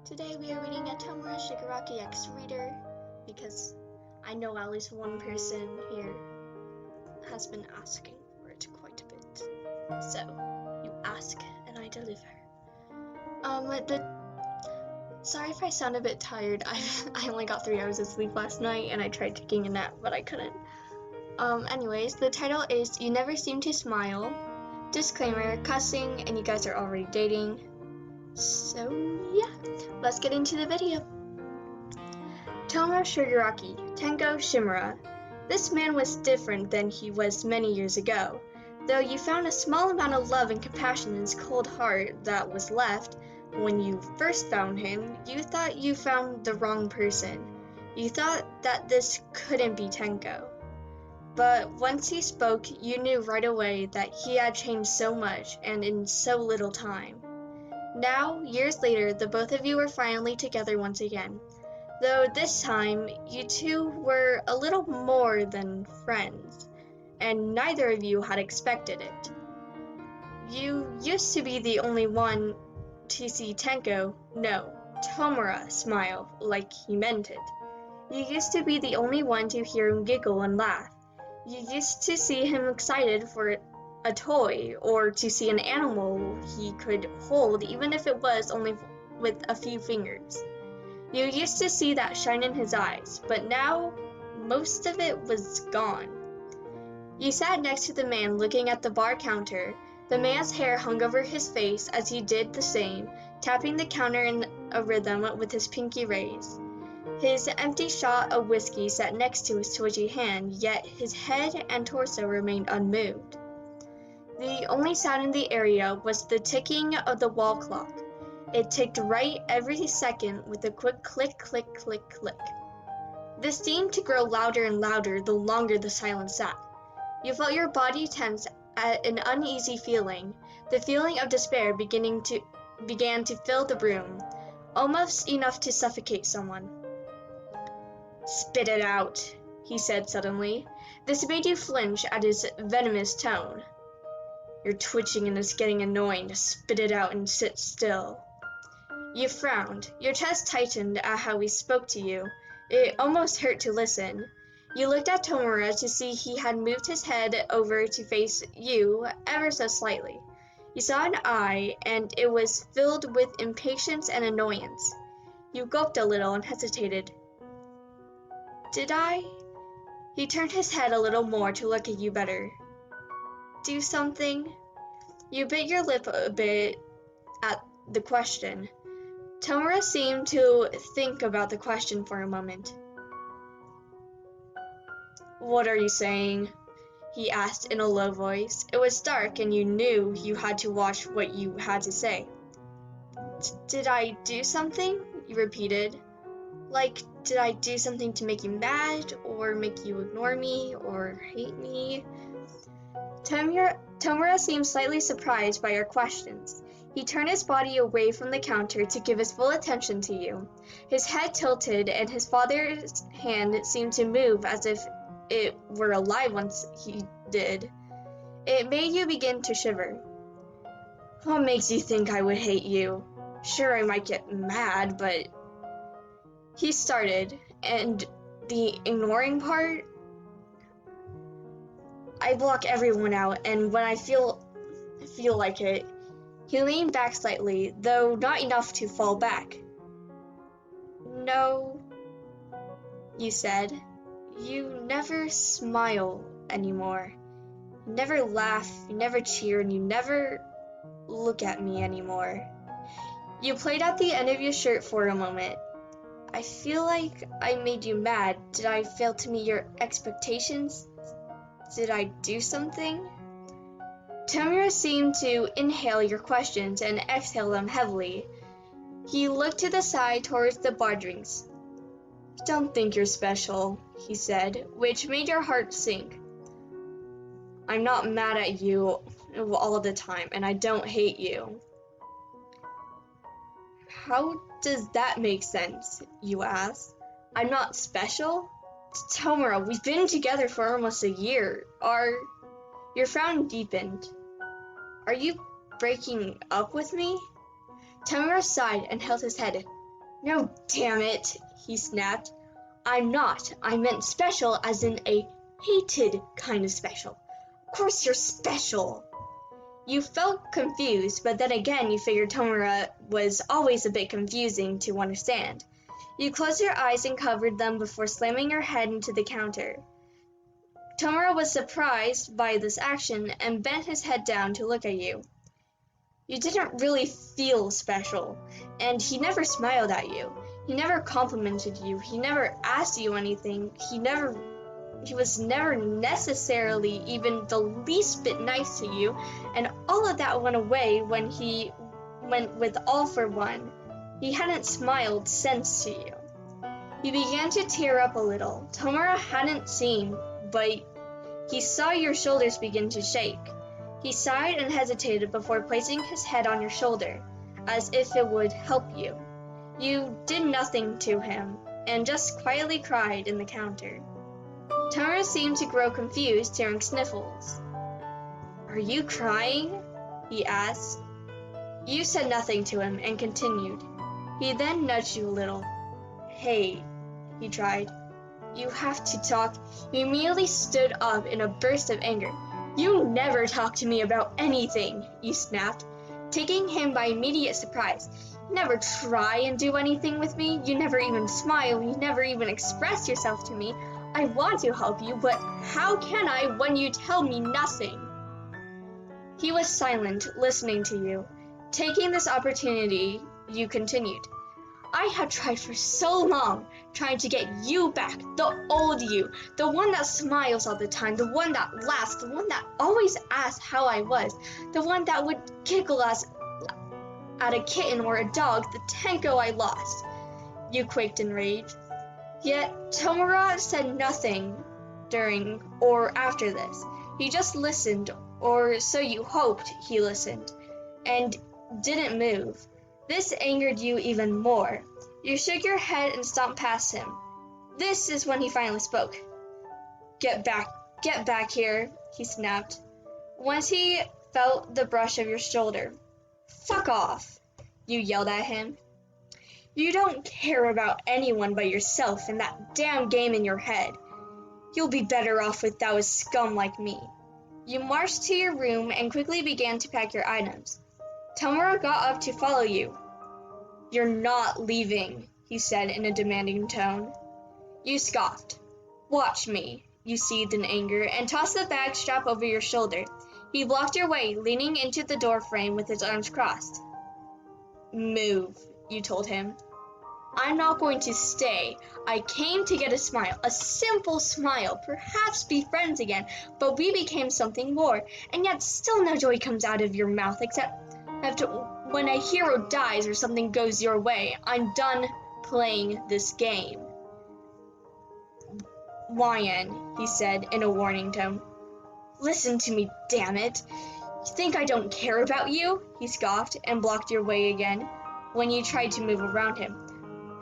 Today we are reading a Tomura Shigaraki X Reader because I know at least one person here has been asking for it quite a bit. So, you ask and I deliver. Sorry if I sound a bit tired. I only got 3 hours of sleep last night and I tried taking a nap, but I couldn't. Anyways, the title is You Never Seem to Smile. Disclaimer, cussing, and you guys are already dating. So, yeah, let's get into the video. Tomura Shigaraki, Tengo Shimura. This man was different than he was many years ago. Though you found a small amount of love and compassion in his cold heart that was left, when you first found him, you thought you found the wrong person. You thought that this couldn't be Tengo. But once he spoke, you knew right away that he had changed so much and in so little time. Now, years later, the both of you were finally together once again. Though this time, you two were a little more than friends, and neither of you had expected it. You used to be the only one to see Tenko, no, Tomura, smile like he meant it. You used to be the only one to hear him giggle and laugh. You used to see him excited for a toy, or to see an animal he could hold, even if it was only with a few fingers. You used to see that shine in his eyes, but now most of it was gone. You sat next to the man looking at the bar counter. The man's hair hung over his face as he did the same, tapping the counter in a rhythm with his pinky raised. His empty shot of whiskey sat next to his twitchy hand, yet his head and torso remained unmoved. The only sound in the area was the ticking of the wall clock. It ticked right every second with a quick click, click, click, click. This seemed to grow louder and louder the longer the silence sat. You felt your body tense at an uneasy feeling. The feeling of despair began to fill the room, almost enough to suffocate someone. "Spit it out," he said suddenly. This made you flinch at his venomous tone. "You're twitching and it's getting annoying. Spit it out and sit still." You frowned. Your chest tightened at how he spoke to you. It almost hurt to listen. You looked at Tomura to see he had moved his head over to face you ever so slightly. You saw an eye, and it was filled with impatience and annoyance. You gulped a little and hesitated. "Did I?" He turned his head a little more to look at you better. "Do something?" You bit your lip a bit at the question. Tomura seemed to think about the question for a moment. "What are you saying?" he asked in a low voice. It was dark and you knew you had to watch what you had to say. "Did I do something?" you repeated. "Like, did I do something to make you mad, or make you ignore me, or hate me?" Tomura seemed slightly surprised by your questions. He turned his body away from the counter to give his full attention to you. His head tilted and his father's hand seemed to move as if it were alive once he did. It made you begin to shiver. "What makes you think I would hate you? Sure, I might get mad, but..." He started, and the ignoring part? "I block everyone out, and when I feel like it..." He leaned back slightly, though not enough to fall back. "No," you said. "You never smile anymore. You never laugh, you never cheer, and you never look at me anymore." You played at the end of your shirt for a moment. "I feel like I made you mad. Did I fail to meet your expectations? Did I do something?" Tomura seemed to inhale your questions and exhale them heavily. He looked to the side towards the bar drinks. "Don't think you're special," he said, which made your heart sink. "I'm not mad at you all the time, and I don't hate you." "How does that make sense?" you asked. "I'm not special? Tomura, we've been together for almost a year. Your frown deepened. "Are you breaking up with me?" Tomura sighed and held his head. No, damn it, he snapped. I'm not. I meant special as in a hated kind of special. Of course you're special. You felt confused, but then again you figured Tomura was always a bit confusing to understand. You closed your eyes and covered them before slamming your head into the counter. Tomura was surprised by this action and bent his head down to look at you. You didn't really feel special, and he never smiled at you. He never complimented you. He never asked you anything. He was never necessarily even the least bit nice to you, and all of that went away when he went with All for One. He hadn't smiled since to you. You began to tear up a little. Tomura hadn't seen, but he saw your shoulders begin to shake. He sighed and hesitated before placing his head on your shoulder, as if it would help you. You did nothing to him, and just quietly cried in the counter. Tomura seemed to grow confused, hearing sniffles. Are you crying? He asked. You said nothing to him and continued. He then nudged you a little. Hey, he tried. You have to talk. You immediately stood up in a burst of anger. You never talk to me about anything, you snapped, taking him by immediate surprise. You never try and do anything with me. You never even smile. You never even express yourself to me. I want to help you, but how can I when you tell me nothing? He was silent, listening to you. Taking this opportunity, you continued. I have tried for so long, trying to get you back, the old you, the one that smiles all the time, the one that laughs, the one that always asks how I was, the one that would giggle at a kitten or a dog, the Tenko I lost. You quaked in rage. Yet Tomura said nothing during or after this. He just listened, or so you hoped he listened, and didn't move. This angered you even more. You shook your head and stomped past him. This is when he finally spoke. Get back here, he snapped. Once he felt the brush of your shoulder. Fuck off, you yelled at him. You don't care about anyone but yourself and that damn game in your head. You'll be better off without a scum like me. You marched to your room and quickly began to pack your items. Tomura got up to follow you. You're not leaving, he said in a demanding tone. You scoffed. Watch me, you seethed in anger, and tossed the bag strap over your shoulder. He blocked your way, leaning into the door frame with his arms crossed. Move, you told him. I'm not going to stay. I came to get a smile, a simple smile, perhaps be friends again, but we became something more, and yet still no joy comes out of your mouth except when a hero dies or something goes your way. I'm done playing this game. YN, he said in a warning tone. Listen to me, damn it. You think I don't care about you? He scoffed and blocked your way again when you tried to move around him.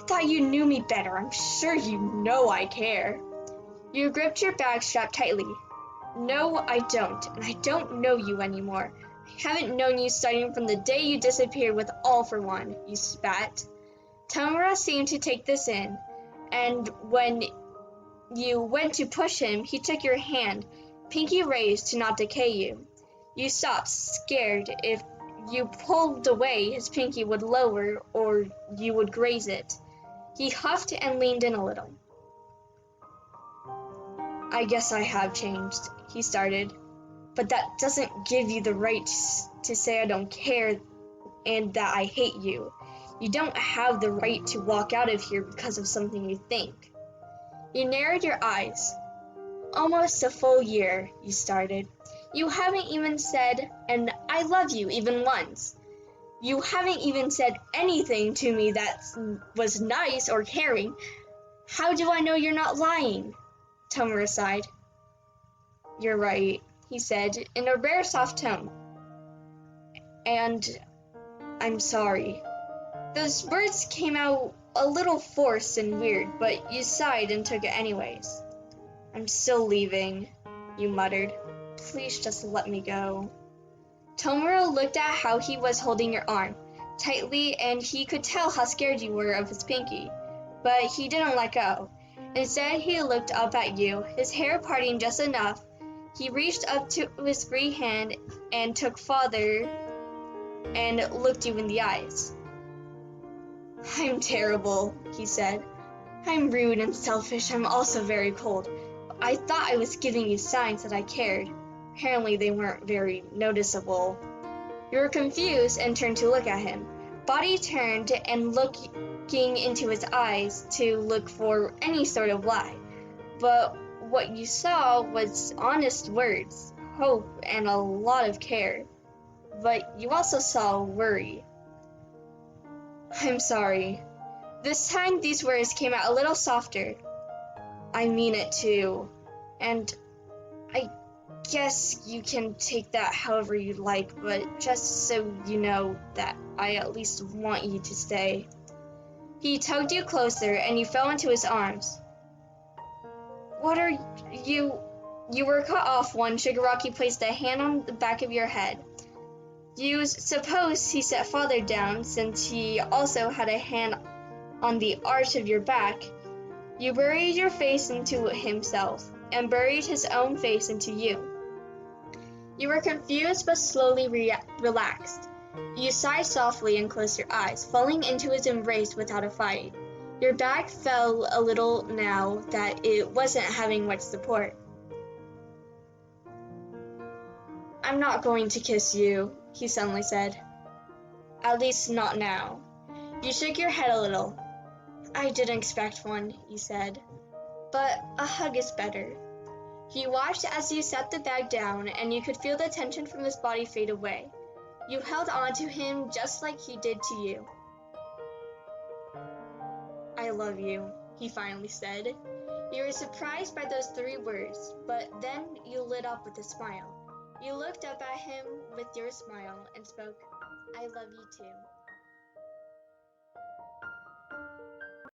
I thought you knew me better. I'm sure you know I care. You gripped your bag strap tightly. No, I don't, and I don't know you anymore. I haven't known you starting from the day you disappeared with All for One, you spat. Tomura seemed to take this in, and when you went to push him, he took your hand, pinky raised to not decay you. You stopped, scared. If you pulled away, his pinky would lower, or you would graze it. He huffed and leaned in a little. I guess I have changed, he started. But that doesn't give you the right to say I don't care and that I hate you. You don't have the right to walk out of here because of something you think. You narrowed your eyes. Almost a full year, you started. You haven't even said, and I love you even once. You haven't even said anything to me that was nice or caring. How do I know you're not lying? Tomura sighed. You're right, he said in a rare soft tone. And I'm sorry. Those words came out a little forced and weird, but you sighed and took it anyways. I'm still leaving, you muttered. Please just let me go. Tomura looked at how he was holding your arm. tightly, and he could tell how scared you were of his pinky. But he didn't let go. Instead, he looked up at you, his hair parting just enough. He reached up to his free hand and took Father and looked you in the eyes. "I'm terrible," he said. "I'm rude and selfish. I'm also very cold. I thought I was giving you signs that I cared. Apparently they weren't very noticeable." You were confused and turned to look at him. Body turned and looking into his eyes to look for any sort of lie. But what you saw was honest words, hope, and a lot of care. But you also saw worry. "I'm sorry." This time these words came out a little softer. "I mean it too. And I guess you can take that however you like, but just so you know that I at least want you to stay." He tugged you closer and you fell into his arms. "What are you?" You were cut off when Shigaraki placed a hand on the back of your head. You suppose he set Father down since he also had a hand on the arch of your back. You buried your face into himself and buried his own face into you. You were confused but slowly relaxed. You sighed softly and closed your eyes, falling into his embrace without a fight. Your back fell a little now that it wasn't having much support. "I'm not going to kiss you," he suddenly said. "At least not now." You shook your head a little. "I didn't expect one," you said. "But a hug is better." He watched as you set the bag down, and you could feel the tension from his body fade away. You held on to him just like he did to you. "I love you," he finally said. You were surprised by those 3 words, but then you lit up with a smile. You looked up at him with your smile and spoke, "I love you too."